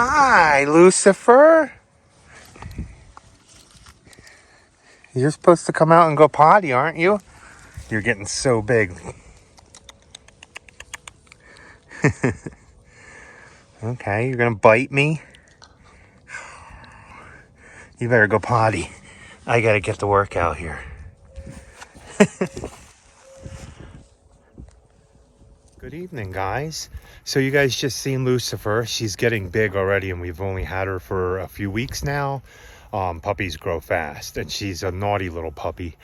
Hi, Lucifer. You're supposed to come out and go potty, aren't you? You're getting so big. Okay, you're gonna bite me? You better go potty. I gotta get the workout here. Good evening, guys. So you guys just seen Lucifer. She's getting big already, and we've only had her for a few weeks now. Puppies grow fast, and she's a naughty little puppy.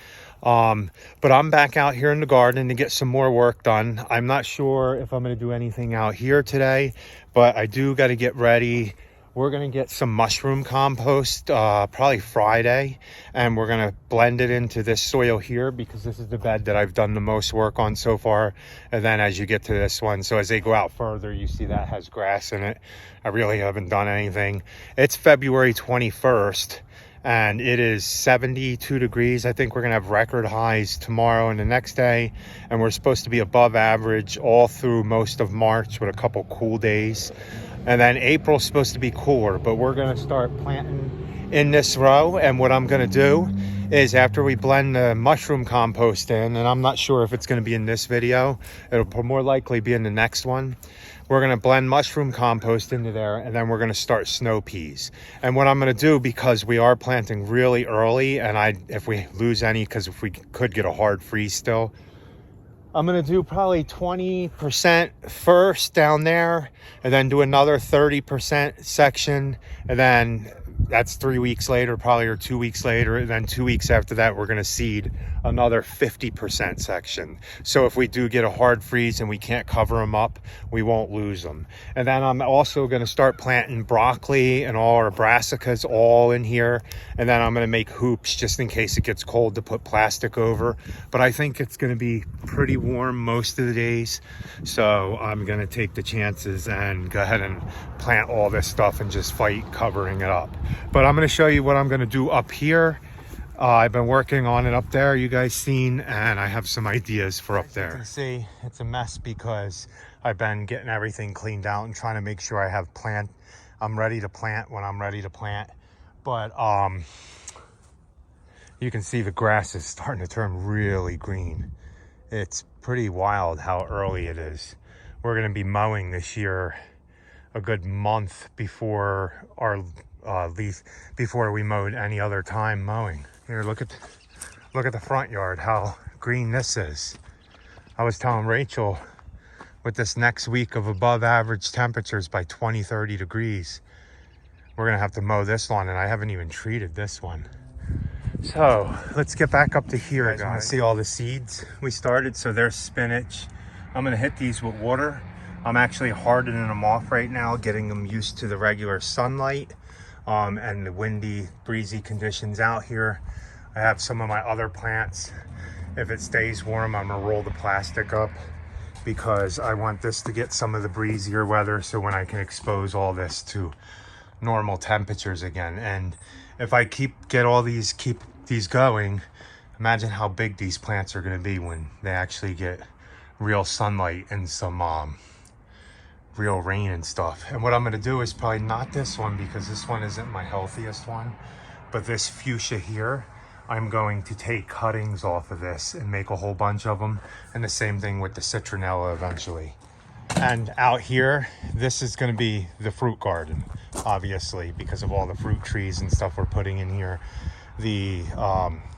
But I'm back out here in the garden to get some more work done. I'm not sure if I'm going to do anything out here today, but I do got to get ready. We're going to get some mushroom compost probably Friday, and we're going to blend it into this soil here because this is the bed that I've done the most work on so far. And then as you get to this one, so as they go out further, you see that has grass in it. I really haven't done anything. It's February 21st. And it is 72 degrees. I think we're gonna have record highs tomorrow and the next day. And we're supposed to be above average all through most of March with a couple cool days. And then April's supposed to be cooler, but we're gonna start planting in this row. And what I'm gonna do is after we blend the mushroom compost in, and I'm not sure if it's gonna be in this video, it'll more likely be in the next one. We're going to blend mushroom compost into there, and then we're going to start snow peas. And what I'm going to do, because we are planting really early, and if we lose any, because if we could get a hard freeze still, I'm going to do probably 20% first down there, and then do another 30% section, and then that's 3 weeks later, probably, or 2 weeks later. And then 2 weeks after that, we're going to seed another 50% section. So if we do get a hard freeze and we can't cover them up, we won't lose them. And then I'm also going to start planting broccoli and all our brassicas all in here. And then I'm going to make hoops just in case it gets cold to put plastic over. But I think it's going to be pretty warm most of the days. So I'm going to take the chances and go ahead and plant all this stuff and just fight covering it up. But I'm going to show you what I'm going to do up here. I've been working on it up there, you guys seen, and I have some ideas for up there. You can see it's a mess because I've been getting everything cleaned out and trying to make sure I have I'm ready to plant when I'm ready to plant. But you can see the grass is starting to turn really green. It's pretty wild how early it is. We're going to be mowing this year a good month before our before we mowed any other time mowing. Here, look at the front yard, how green this is. I was telling Rachel, with this next week of above average temperatures by 20-30 degrees, we're gonna have to mow this lawn, and I haven't even treated this one. So let's get back up to here, guys. Want to see all the seeds we started? So there's spinach. I'm gonna hit these with water. I'm actually hardening them off right now, getting them used to the regular sunlight and the windy, breezy conditions out here. I have some of my other plants. If it stays warm, I'm gonna roll the plastic up because I want this to get some of the breezier weather, so when I can expose all this to normal temperatures again. And if I keep these going, imagine how big these plants are gonna be when they actually get real sunlight and some real rain and stuff. And what I'm gonna do is probably not this one, because this one isn't my healthiest one, but this fuchsia here, I'm going to take cuttings off of this and make a whole bunch of them. And the same thing with the citronella eventually. And out here, this is gonna be the fruit garden, obviously, because of all the fruit trees and stuff we're putting in here. The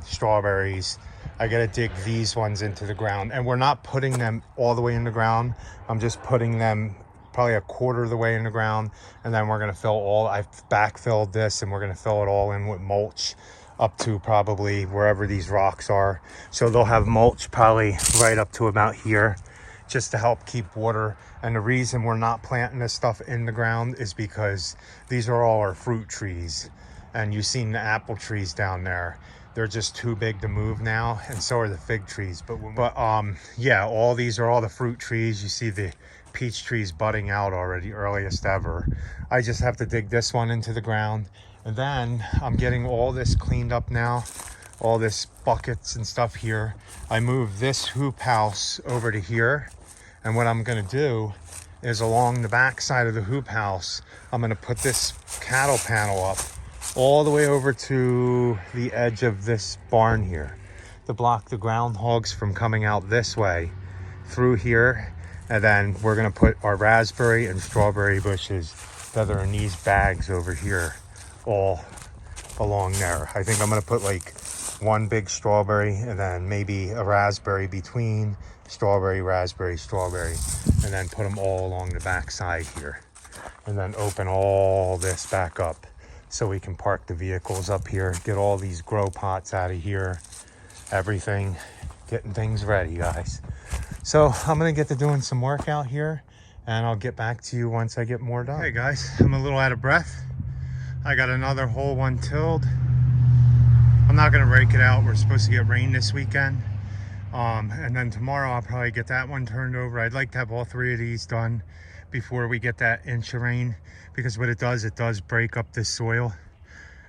strawberries, I gotta dig these ones into the ground, and we're not putting them all the way in the ground. I'm just putting them probably a quarter of the way in the ground, and then we're gonna I've backfilled this, and we're gonna fill it all in with mulch up to probably wherever these rocks are. So they'll have mulch probably right up to about here, just to help keep water. And the reason we're not planting this stuff in the ground is because these are all our fruit trees. And you've seen the apple trees down there. They're just too big to move now, and so are the fig trees. But yeah, all these are all the fruit trees. You see the peach trees budding out already, earliest ever. I just have to dig this one into the ground, and then I'm getting all this cleaned up now, all this buckets and stuff here. I moved this hoop house over to here, and what I'm gonna do is along the back side of the hoop house. I'm gonna put this cattle panel up all the way over to the edge of this barn here to block the groundhogs from coming out this way through here. And then we're gonna put our raspberry and strawberry bushes that are in these bags over here all along there. I think I'm gonna put like one big strawberry and then maybe a raspberry between, strawberry, raspberry, strawberry, and then put them all along the back side here. And then open all this back up so we can park the vehicles up here, get all these grow pots out of here, everything, getting things ready, guys. So I'm gonna get to doing some work out here and I'll get back to you once I get more done. Hey guys, I'm a little out of breath. I got another hole one tilled. I'm not gonna rake it out. We're supposed to get rain this weekend. And then tomorrow I'll probably get that one turned over. I'd like to have all 3 of these done before we get that inch of rain, because what it does break up this soil.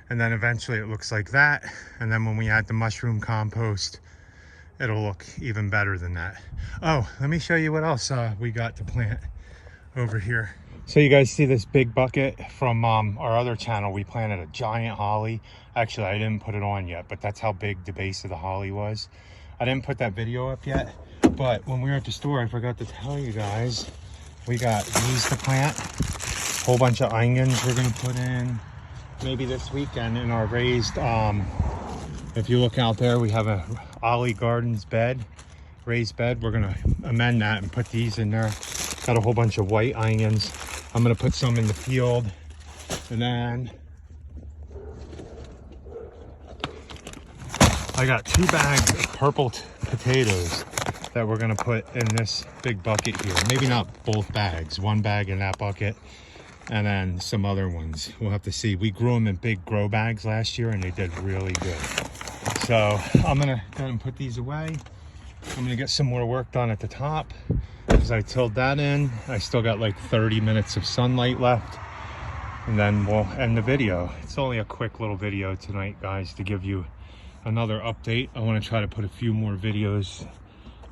And then eventually it looks like that. And then when we add the mushroom compost, it'll look even better than that. Oh, let me show you what else we got to plant over here. So you guys see this big bucket from our other channel. We planted a giant holly. Actually, I didn't put it on yet, but that's how big the base of the holly was. I didn't put that video up yet, but when we were at the store, I forgot to tell you guys, we got these to plant. A whole bunch of onions we're gonna put in maybe this weekend in our raised, if you look out there, we have a Ollie Gardens bed, raised bed. We're gonna amend that and put these in there. Got a whole bunch of white onions. I'm gonna put some in the field. And then I got 2 bags of purple potatoes that we're gonna put in this big bucket here. Maybe not both bags, 1 bag in that bucket, and then some other ones. We'll have to see. We grew them in big grow bags last year and they did really good. So I'm gonna go ahead and put these away. I'm gonna get some more work done at the top because I tilled that in. I still got like 30 minutes of sunlight left, and then we'll end the video. It's only a quick little video tonight, guys, to give you another update. I want to try to put a few more videos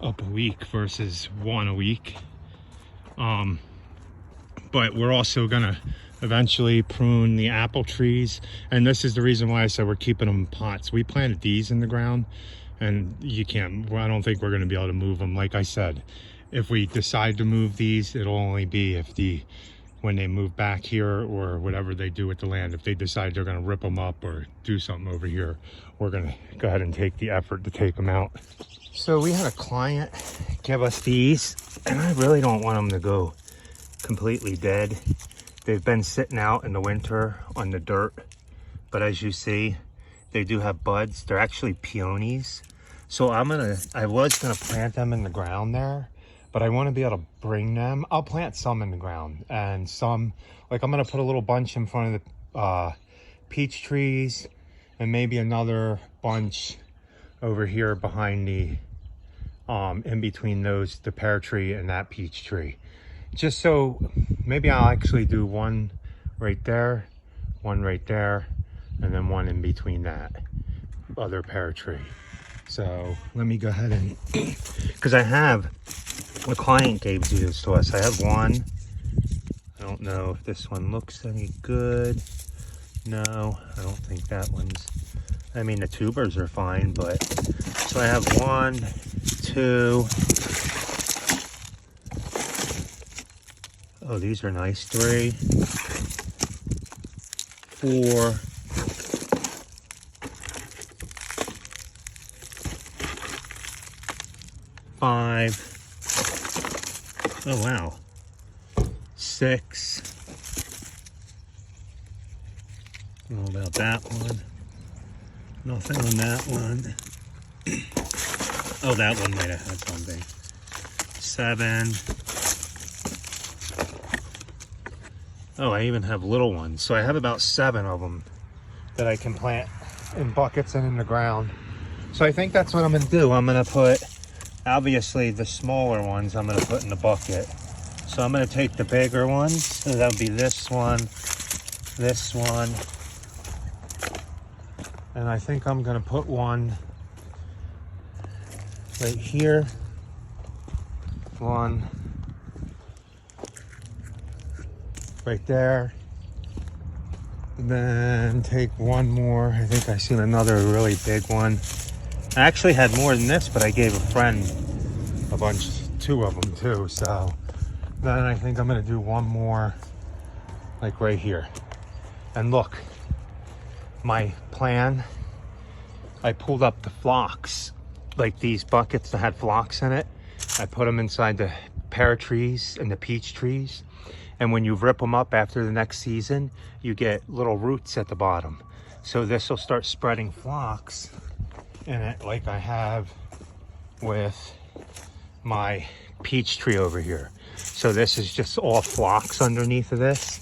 up a week versus 1 a week. But we're also gonna eventually prune the apple trees, and this is the reason why I said we're keeping them in pots. We planted these in the ground and I don't think we're going to be able to move them. Like I said, if we decide to move these, it'll only be if when they move back here or whatever they do with the land. If they decide they're going to rip them up or do something over here, we're going to go ahead and take the effort to take them out. So we had a client give us these, and I really don't want them to go completely dead. They've been sitting out in the winter on the dirt, but as you see, they do have buds. They're actually peonies. So I was gonna plant them in the ground there, but I want to be able to bring them. I'll plant some in the ground and some, like I'm gonna put a little bunch in front of the peach trees and maybe another bunch over here behind the in between those, the pear tree and that peach tree. Just so maybe I'll actually do one right there, one right there, and then one in between that other pear tree. So let me go ahead and, because I have, a client gave these to us. I have one. I don't know if this one looks any good. No, I don't think that one's, I mean, the tubers are fine, but, so I have 1, 2, oh, these are nice, 3, 4, 5, oh wow, 6, I don't know about that one, nothing on that one, oh, that one might have had something, 7, oh, I even have little ones, so I have about 7 of them that I can plant in buckets and in the ground. So I think that's what I'm gonna do. I'm gonna put, obviously the smaller ones I'm gonna put in the bucket. So I'm gonna take the bigger ones, so that'll be this one, and I think I'm gonna put one right here, one right there. And then take one more. I think I seen another really big one. I actually had more than this, but I gave a friend a bunch, 2 of them too. So then I think I'm gonna do one more, like right here. And look, my plan, I pulled up the phlox, like these buckets that had phlox in it. I put them inside the pear trees and the peach trees. And when you rip them up after the next season, you get little roots at the bottom. So this will start spreading phlox in it like I have with my peach tree over here. So this is just all phlox underneath of this.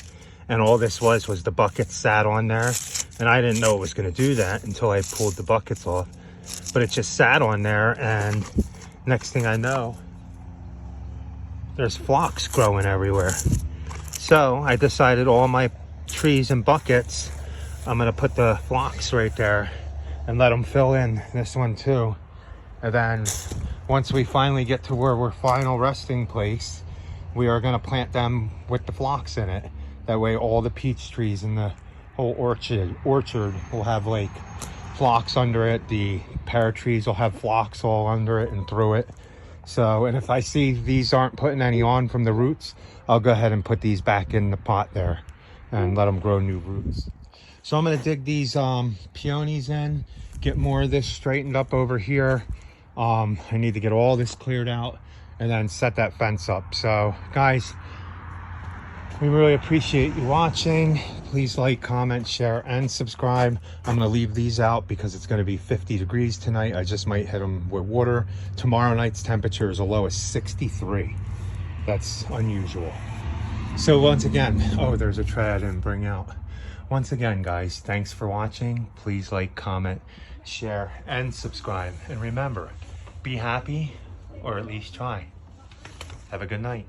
And all this was the bucket sat on there. And I didn't know it was gonna do that until I pulled the buckets off. But it just sat on there, and next thing I know, there's phlox growing everywhere. So I decided all my trees and buckets, I'm gonna put the phlox right there and let them fill in this one too. And then once we finally get to where we're final resting place, we are gonna plant them with the phlox in it. That way all the peach trees in the whole orchard will have like phlox under it. The pear trees will have phlox all under it and through it. So, and if I see these aren't putting any on from the roots, I'll go ahead and put these back in the pot there and let them grow new roots. So I'm gonna dig these peonies in, get more of this straightened up over here. I need to get all this cleared out and then set that fence up. So guys, we really appreciate you watching. Please like, comment, share, and subscribe. I'm gonna leave these out because it's gonna be 50 degrees tonight. I just might hit them with water. Tomorrow night's temperature is as low as 63. That's unusual. So once again, oh, there's a tray I didn't bring out. Once again, guys, thanks for watching. Please like, comment, share, and subscribe. And remember, be happy, or at least try. Have a good night.